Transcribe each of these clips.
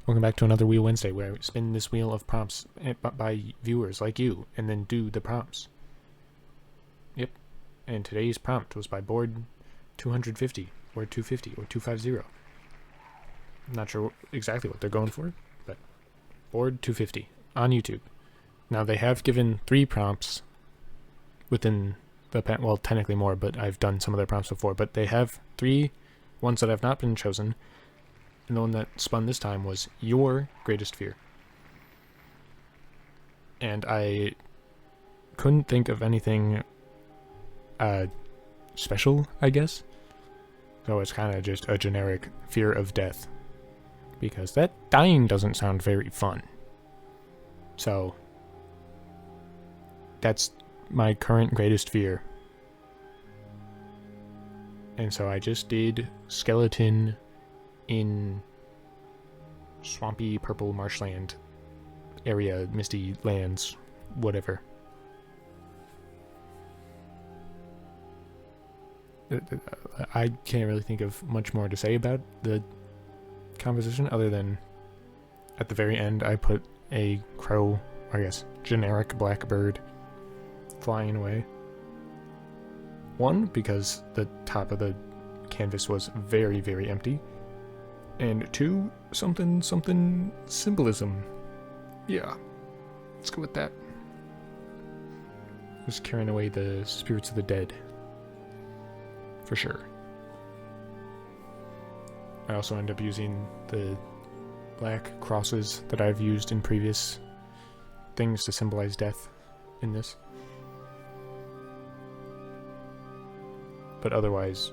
Welcome back to another Wheel Wednesday, where I spin this wheel of prompts by viewers like you, and then do the prompts. Yep. And today's prompt was by board 250, or 250, or 250. I'm not sure exactly what they're going for, but board 250 on YouTube. Now, they have given 3 prompts within the well, technically more, but I've done some of their prompts before, but they have 3 ones that have not been chosen. And the one that spun this time was your greatest fear. And I couldn't think of anything special, I guess. So it's kind of just a generic fear of death. Because that dying doesn't sound very fun. So that's my current greatest fear. And so I just did skeleton in swampy purple marshland area, misty lands, whatever. I can't really think of much more to say about the composition other than at the very end I put a crow, or I guess generic blackbird, flying away. 1, because the top of the canvas was very, very empty. And 2, something symbolism. Yeah, let's go with that. Just carrying away the spirits of the dead. For sure. I also end up using the black crosses that I've used in previous things to symbolize death in this. But otherwise,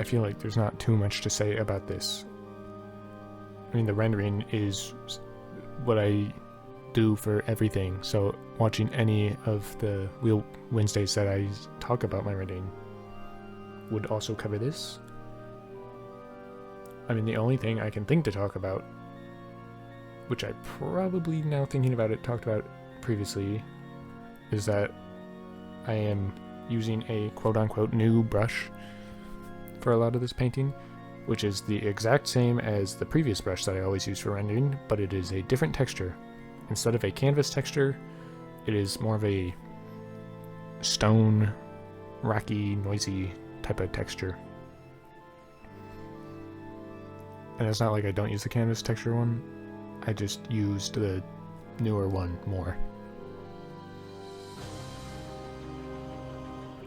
I feel like there's not too much to say about this. I mean, the rendering is what I do for everything, so watching any of the Wheel Wednesdays that I talk about my rendering would also cover this. I mean, the only thing I can think to talk about, which I probably, now thinking about it, talked about previously, is that I am using a quote-unquote new brush for a lot of this painting, which is the exact same as the previous brush that I always use for rendering, but it is a different texture. Instead of a canvas texture, it is more of a stone, rocky, noisy type of texture. And it's not like I don't use the canvas texture one, I just used the newer one more.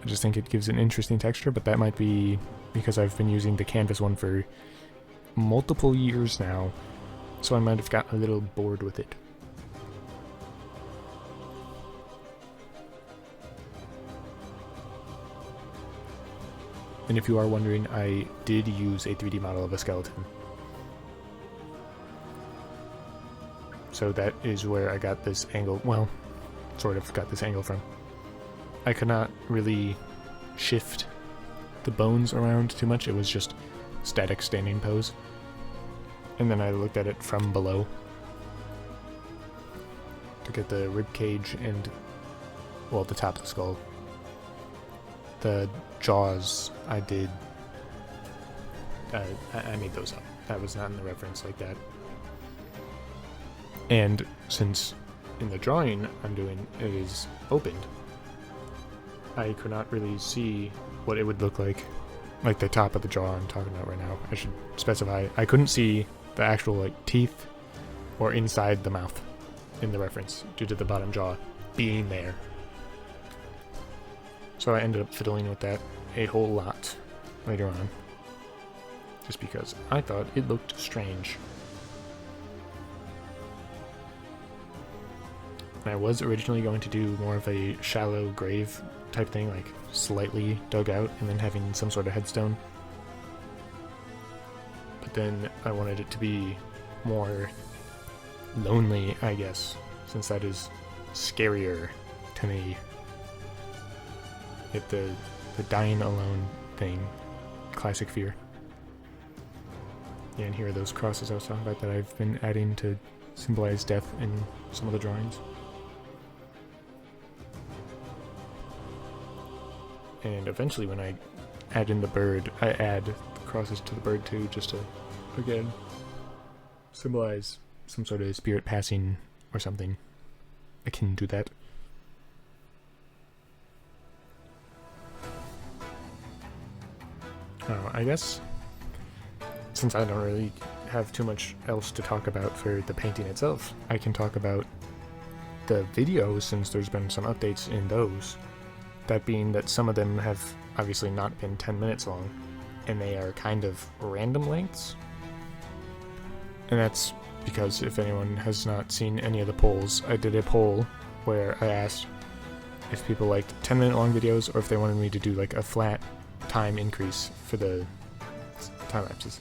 I just think it gives an interesting texture, but that might be because I've been using the canvas one for multiple years now, so I might have gotten a little bored with it. And if you are wondering, I did use a 3D model of a skeleton. So that is where I got this angle, well, sort of got this angle from. I could not really shift the bones around too much, it was just static standing pose. And then I looked at it from below to get the rib cage and, well, the top of the skull. The jaws I did, I made those up. That was not in the reference like that. And since in the drawing I'm doing it is opened, I could not really see what it would look like the top of the jaw I'm talking about right now. I should specify, I couldn't see the actual teeth or inside the mouth in the reference due to the bottom jaw being there. So I ended up fiddling with that a whole lot later on, just because I thought it looked strange. And I was originally going to do more of a shallow grave type thing, like slightly dug out and then having some sort of headstone. But then I wanted it to be more lonely, I guess, since that is scarier to me. If the dying alone thing, classic fear. Yeah, and here are those crosses I was talking about that I've been adding to symbolize death in some of the drawings. And eventually when I add in the bird, I add the crosses to the bird too, just to, again, symbolize some sort of spirit passing or something akin to that. I guess since I don't really have too much else to talk about for the painting itself, I can talk about the videos since there's been some updates in those. That being that some of them have obviously not been 10 minutes long, and they are kind of random lengths. And that's because if anyone has not seen any of the polls, I did a poll where I asked if people liked 10-minute long videos or if they wanted me to do like a flat time increase for the time lapses.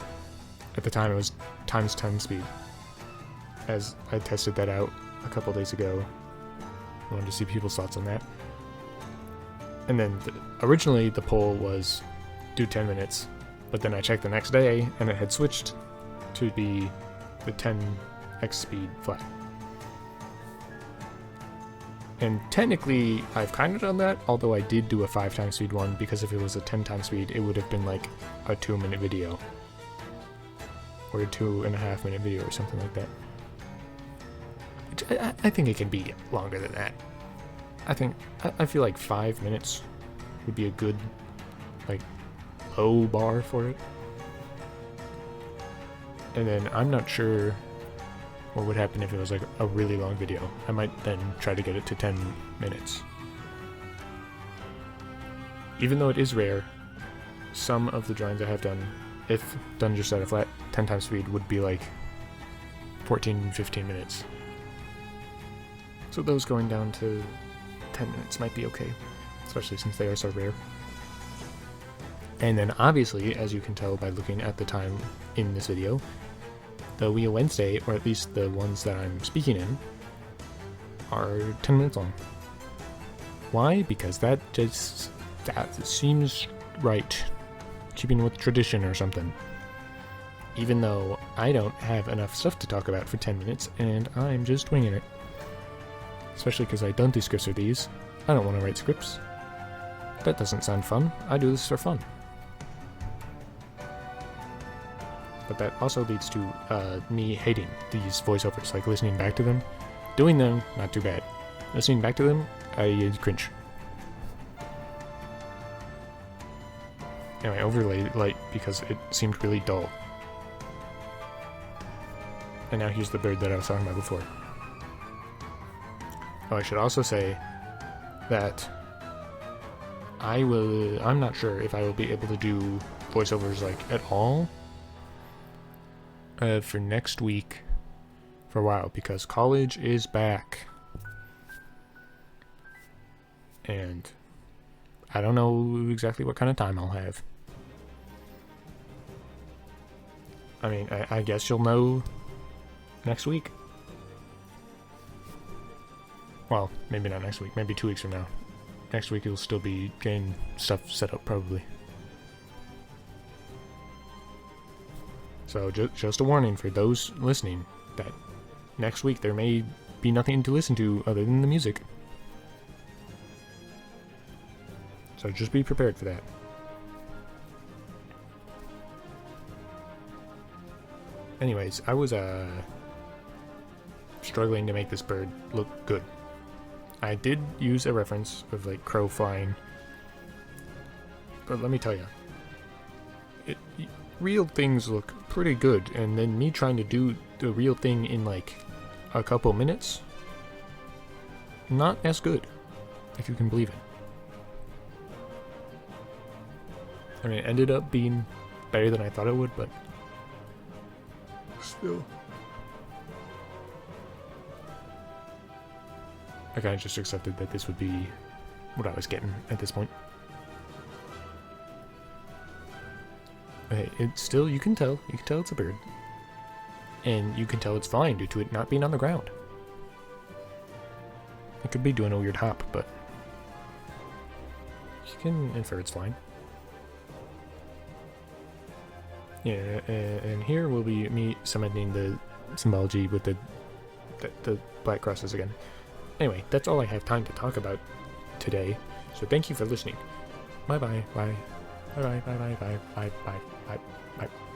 At the time it was times 10 speed, as I tested that out a couple days ago. I wanted to see people's thoughts on that. And then originally the poll was do 10 minutes, but then I checked the next day and it had switched to be the 10x speed flat. And technically I've kind of done that, although I did do a 5 times speed one, because if it was a 10 times speed it would have been like a 2-minute video or a 2.5-minute video or something like that. Which I think it can be longer than that. I feel like 5 minutes would be a good like low bar for it. And then I'm not sure what would happen if it was like a really long video. I might then try to get it to 10 minutes. Even though it is rare, some of the drawings I have done, if done just at a flat 10 times speed, would be like 14-15 minutes. So those going down to 10 minutes might be okay, especially since they are so rare. And then obviously, as you can tell by looking at the time in this video, the Wheel Wednesday, or at least the ones that I'm speaking in, are 10 minutes long. Why? Because that seems right. Keeping with tradition or something. Even though I don't have enough stuff to talk about for 10 minutes, and I'm just winging it. Especially because I don't do scripts for these. I don't want to write scripts. That doesn't sound fun. I do this for fun. But that also leads to me hating these voiceovers, like listening back to them. Doing them, not too bad. Listening back to them, I cringe. Anyway, overlay light because it seemed really dull. And now here's the bird that I was talking about before. Oh, I should also say that I'm not sure if I will be able to do voiceovers like at all for next week for a while, because college is back. And I don't know exactly what kind of time I'll have. I mean, I guess you'll know next week. Well, maybe not next week, maybe 2 weeks from now. Next week you'll still be getting stuff set up, probably. So just a warning for those listening, that next week there may be nothing to listen to other than the music. So just be prepared for that. Anyways, I was struggling to make this bird look good. I did use a reference of like crow flying, but let me tell you, real things look pretty good, and then me trying to do the real thing in like a couple minutes, not as good, if you can believe it. I mean, it ended up being better than I thought it would, but still. I kind of just accepted that this would be what I was getting at this point. Okay, it's still, you can tell it's a bird. And you can tell it's flying due to it not being on the ground. It could be doing a weird hop, but you can infer it's flying. Yeah, and here will be me cementing the symbology with the black crosses again. Anyway, that's all I have time to talk about today. So thank you for listening. Bye bye bye. Bye bye bye bye bye bye bye bye bye.